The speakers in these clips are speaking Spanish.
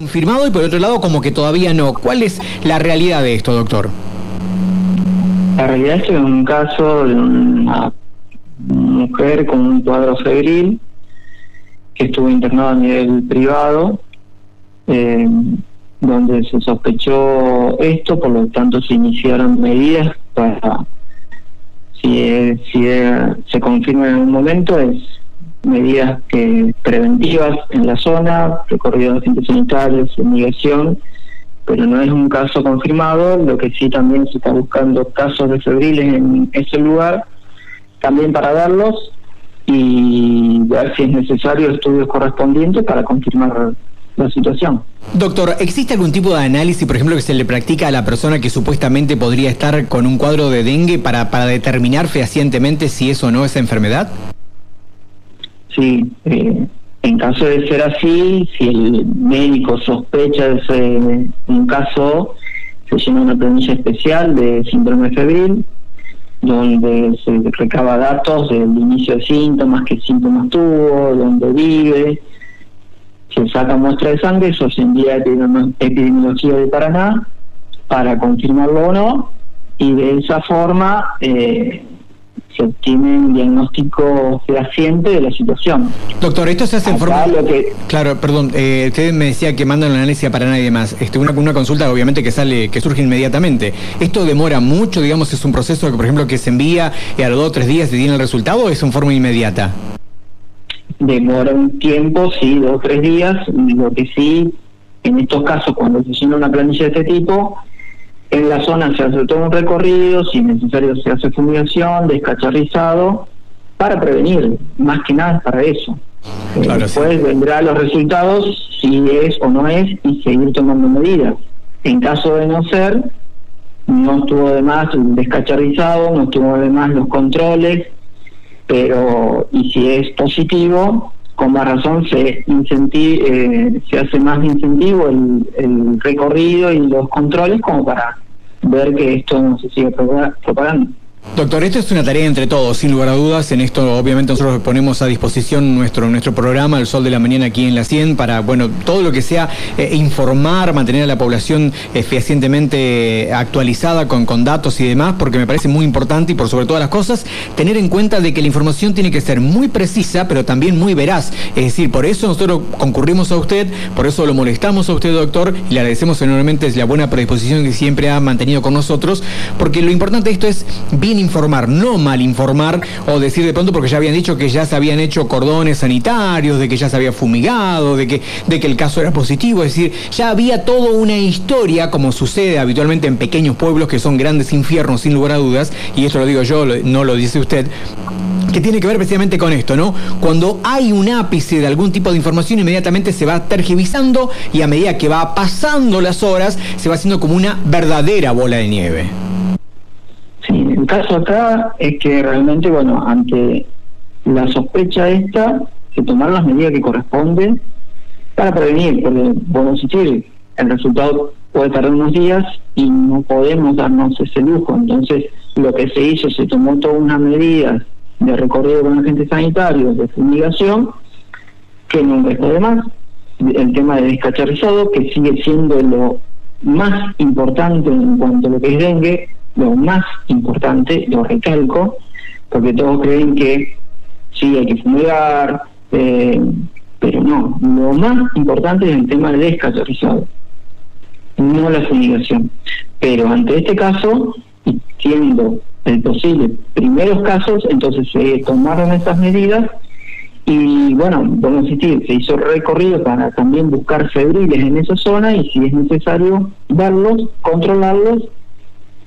confirmado y por otro lado como que todavía no. ¿Cuál es la realidad de esto, doctor? La realidad es que es un caso de una mujer con un cuadro febril que estuvo internada a nivel privado, donde se sospechó esto, por lo tanto se iniciaron medidas para, si se confirma en un momento, es medidas preventivas en la zona, recorrido de agentes sanitarios, fumigación, pero no es un caso confirmado. Lo que sí también se está buscando casos de febriles en ese lugar, también para verlos y ver si es necesario estudios correspondientes para confirmar la situación. Doctor, ¿existe algún tipo de análisis, por ejemplo, que se le practica a la persona que supuestamente podría estar con un cuadro de dengue para determinar fehacientemente si eso o no es enfermedad? Sí, en caso de ser así, si el médico sospecha de un caso, se llena una planilla especial de síndrome febril, donde se recaba datos del inicio de síntomas, qué síntomas tuvo, dónde vive, se saca muestra de sangre, eso se envía a Epidemiología de Paraná para confirmarlo o no, y de esa forma se obtiene un diagnóstico fehaciente de la situación. Doctor, esto se hace en forma... Claro, perdón, usted me decía que mandan el análisis a Paraná y demás. Una consulta obviamente que surge inmediatamente. ¿Esto demora mucho, digamos, es un proceso que, por ejemplo, que se envía y a los 2 o 3 días se tiene el resultado o es en forma inmediata? Demora un tiempo, sí, 2 o 3 días. Lo que sí, en estos casos, cuando se llena una planilla de este tipo, en la zona se hace todo un recorrido, si es necesario se hace fumigación, descacharrizado, para prevenir, más que nada para eso. Claro, después vendrán los resultados, si es o no es, y seguir tomando medidas. En caso de no ser, no estuvo de más el descacharrizado, no estuvo de más los controles, pero y si es positivo, con más razón se hace más incentivo el recorrido y los controles como para ver que esto no se sigue propagando. Doctor, esto es una tarea entre todos, sin lugar a dudas. En esto, obviamente, nosotros ponemos a disposición nuestro programa, El Sol de la Mañana, aquí en la 100, para, bueno, todo lo que sea informar, mantener a la población fehacientemente actualizada con datos y demás, porque me parece muy importante y, por sobre todas las cosas, tener en cuenta de que la información tiene que ser muy precisa, pero también muy veraz. Es decir, por eso nosotros concurrimos a usted, por eso lo molestamos a usted, doctor, y le agradecemos enormemente la buena predisposición que siempre ha mantenido con nosotros, porque lo importante de esto es bien informar, no mal informar o decir de pronto porque ya habían dicho que ya se habían hecho cordones sanitarios, de que ya se había fumigado, de que el caso era positivo. Es decir, ya había toda una historia, como sucede habitualmente en pequeños pueblos que son grandes infiernos sin lugar a dudas, y esto lo digo yo, no lo dice usted, que tiene que ver precisamente con esto, ¿no? Cuando hay un ápice de algún tipo de información, inmediatamente se va tergiversando y a medida que va pasando las horas, se va haciendo como una verdadera bola de nieve. Sí, el caso acá es que realmente, bueno, ante la sospecha esta, se tomaron las medidas que corresponden para prevenir, porque, bueno, insistir, el resultado puede tardar unos días y no podemos darnos ese lujo. Entonces, lo que se hizo, se tomó todas unas medidas de recorrido con agentes sanitarios, de fumigación, que nunca está de más. El tema de descacharrizado, que sigue siendo lo más importante en cuanto a lo que es dengue, lo más importante, lo recalco, porque todos creen que sí, hay que fumigar, pero no, lo más importante es el tema del descacharrizado, no la fumigación. Pero ante este caso, siendo el posible primeros casos, entonces se tomaron esas medidas y, bueno, vamos a insistir, se hizo recorrido para también buscar febriles en esa zona y, si es necesario, verlos, controlarlos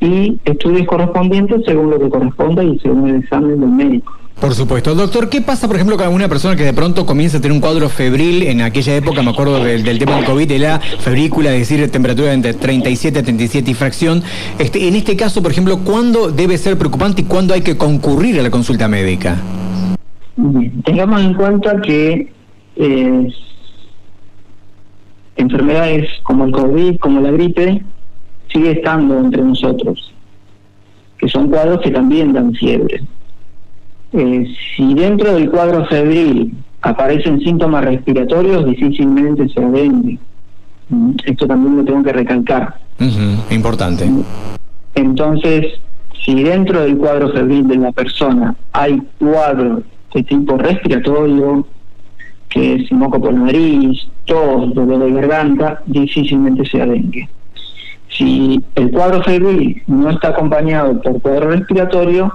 y estudios correspondientes según lo que corresponda y según el examen del médico. Por supuesto. Doctor, ¿qué pasa, por ejemplo, con alguna persona que de pronto comienza a tener un cuadro febril? En aquella época, me acuerdo del tema del COVID, de la febrícula, es decir, temperatura entre 37 a 37 y fracción. En este caso, por ejemplo, ¿cuándo debe ser preocupante y cuándo hay que concurrir a la consulta médica? Bien, tengamos en cuenta que enfermedades como el COVID, como la gripe, sigue estando entre nosotros, que son cuadros que también dan fiebre. Si dentro del cuadro febril aparecen síntomas respiratorios, difícilmente se dengue. esto también lo tengo que recalcar. Importante. Entonces, si dentro del cuadro febril de la persona hay cuadro de tipo respiratorio, que es moco por nariz, tos, dolor de garganta, difícilmente sea dengue. Si el cuadro febril no está acompañado por cuadro respiratorio,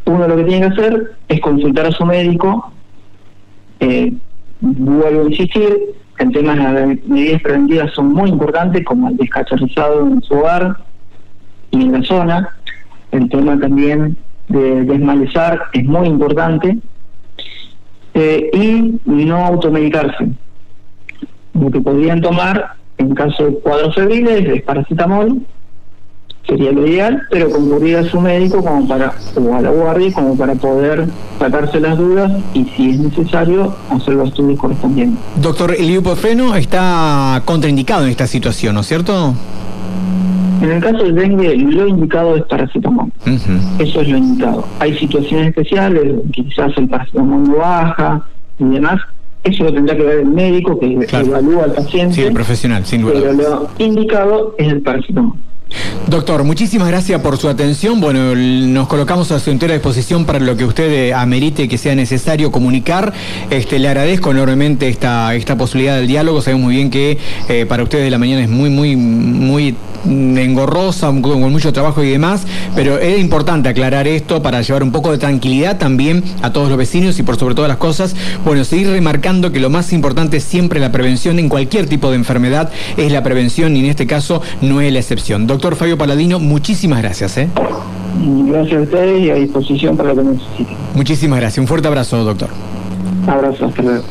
uno lo que tiene que hacer es consultar a su médico. Vuelvo a insistir, el tema de las medidas preventivas son muy importantes, como el descacharrizado en su hogar y en la zona. El tema también de desmalezar es muy importante, y no automedicarse. Lo que podrían tomar en caso de cuadros febriles es paracetamol, sería lo ideal, pero concurrir a su médico como para, o a la guardia, como para poder sacarse las dudas y, si es necesario, hacer los estudios correspondientes. Doctor, el ibuprofeno está contraindicado en esta situación, ¿no es cierto? En el caso del dengue, lo indicado es paracetamol. Eso es lo indicado. Hay situaciones especiales, quizás el paracetamol no baja y demás. Eso lo tendrá que ver el médico, que evalúa al paciente. Sí, el profesional, sin duda. Pero lo indicado es el paracetamol. Doctor, muchísimas gracias por su atención. Bueno, nos colocamos a su entera disposición para lo que usted amerite que sea necesario comunicar. Le agradezco enormemente esta posibilidad del diálogo. Sabemos muy bien que para ustedes de la mañana es muy engorrosa, con mucho trabajo y demás, pero es importante aclarar esto para llevar un poco de tranquilidad también a todos los vecinos y, por sobre todas las cosas, bueno, seguir remarcando que lo más importante es siempre la prevención. En cualquier tipo de enfermedad es la prevención, y en este caso no es la excepción. Doctor Fabio Paladino, muchísimas gracias. Gracias a ustedes y a disposición para lo que necesiten. Muchísimas gracias. Un fuerte abrazo, doctor. Abrazo, hasta luego.